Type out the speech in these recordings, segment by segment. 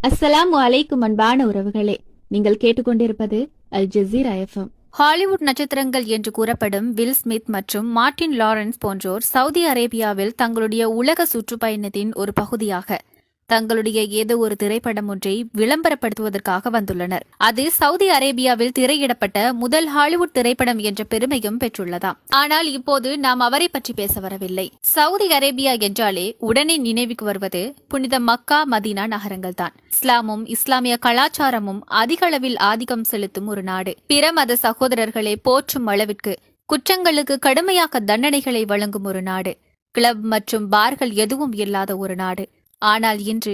அஸ்ஸலாமு அலைக்கும் அன்பான உறவுகளே, நீங்கள் கேட்டுக்கொண்டிருப்பது அல் ஜசீரா எஃப்எம். ஹாலிவுட் நட்சத்திரங்கள் என்று கூறப்படும் வில் ஸ்மித் மற்றும் மார்ட்டின் லாரன்ஸ் போன்றோர் சவுதி அரேபியாவில் தங்களுடைய உலக சுற்றுப்பயணத்தின் ஒரு பகுதியாக தங்களுடைய ஏதோ ஒரு திரைப்படம் ஒன்றை விளம்பரப்படுத்துவதற்காக வந்துள்ளனர். அது சவுதி அரேபியாவில் திரையிடப்பட்ட முதல் ஹாலிவுட் திரைப்படம் என்ற பெருமையும் பெற்றுள்ளதாம். ஆனால் இப்போது நாம் அவரை பற்றி பேச வரவில்லை. சவுதி அரேபியா என்றாலே உடனே நினைவுக்கு வருவது புனித மக்கா மதீனா நகரங்கள் தான். இஸ்லாமும் இஸ்லாமிய கலாச்சாரமும் அதிக அளவில் ஆதிக்கம் செலுத்தும் ஒரு நாடு. பிற மத சகோதரர்களை போற்றும் அளவிற்கு குற்றங்களுக்கு கடுமையாக தண்டனைகளை வழங்கும் ஒரு நாடு. கிளப் மற்றும் பார்கள் எதுவும் இல்லாத ஒரு நாடு. ஆனால் இன்று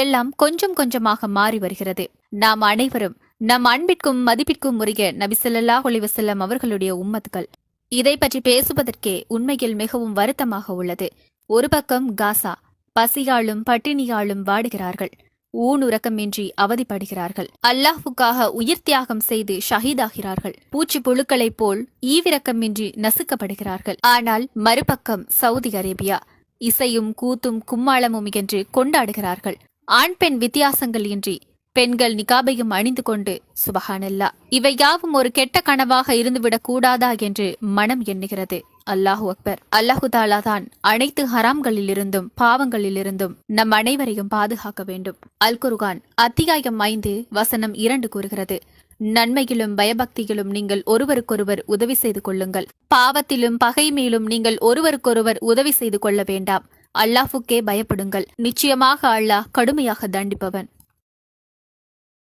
எல்லாம் கொஞ்சம் கொஞ்சமாக மாறி வருகிறது. நாம் அனைவரும் நம் அன்பிற்கும் மதிப்பிற்கும் உரிய நபி ஸல்லல்லாஹு அலைஹி வஸல்லம் அவர்களுடைய உம்மத்துகள். இதை பற்றி பேசுவதற்கே உண்மையில் மிகவும் வருத்தமாக உள்ளது. ஒரு பக்கம் காசா பசியாலும் பட்டினியாலும் வாடுகிறார்கள். ஊனுறக்கமின்றி அவதிப்படுகிறார்கள். அல்லாஹ்வுக்காக உயிர் தியாகம் செய்து ஷஹீதாகிறார்கள். பூச்சி புழுக்களைப் போல் ஈவிரக்கமின்றி நசுக்கப்படுகிறார்கள். ஆனால் மறுபக்கம் சவுதி அரேபியா இசையும் கூத்தும் கும்மாளமும் என்று கொண்டாடுகிறார்கள். ஆண் பெண் வித்தியாசங்கள் இன்றி பெண்கள் நிகாபையும் அணிந்து கொண்டு சுபஹானல்லா. இவை யாவும் ஒரு கெட்ட கனவாக இருந்துவிடக் கூடாதா என்று மனம் எண்ணுகிறது. அல்லாஹு அக்பர். அல்லாஹு தாலா தான் அனைத்து ஹராம்களிலிருந்தும் பாவங்களிலிருந்தும் நம் அனைவரையும் பாதுகாக்க வேண்டும். அல் குர்ஆன் அத்தியாயம் 5 வசனம் 2 கூறுகிறது, நன்மையிலும் பயபக்தியிலும் நீங்கள் ஒருவருக்கொருவர் உதவி செய்து கொள்ளுங்கள். பாவத்திலும் பகைமையிலும் நீங்கள் ஒருவருக்கொருவர் உதவி செய்து கொள்ள வேண்டாம். அல்லாஹ்வுக்கே பயப்படுங்கள். நிச்சயமாக அல்லாஹ் கடுமையாக தண்டிப்பவன்.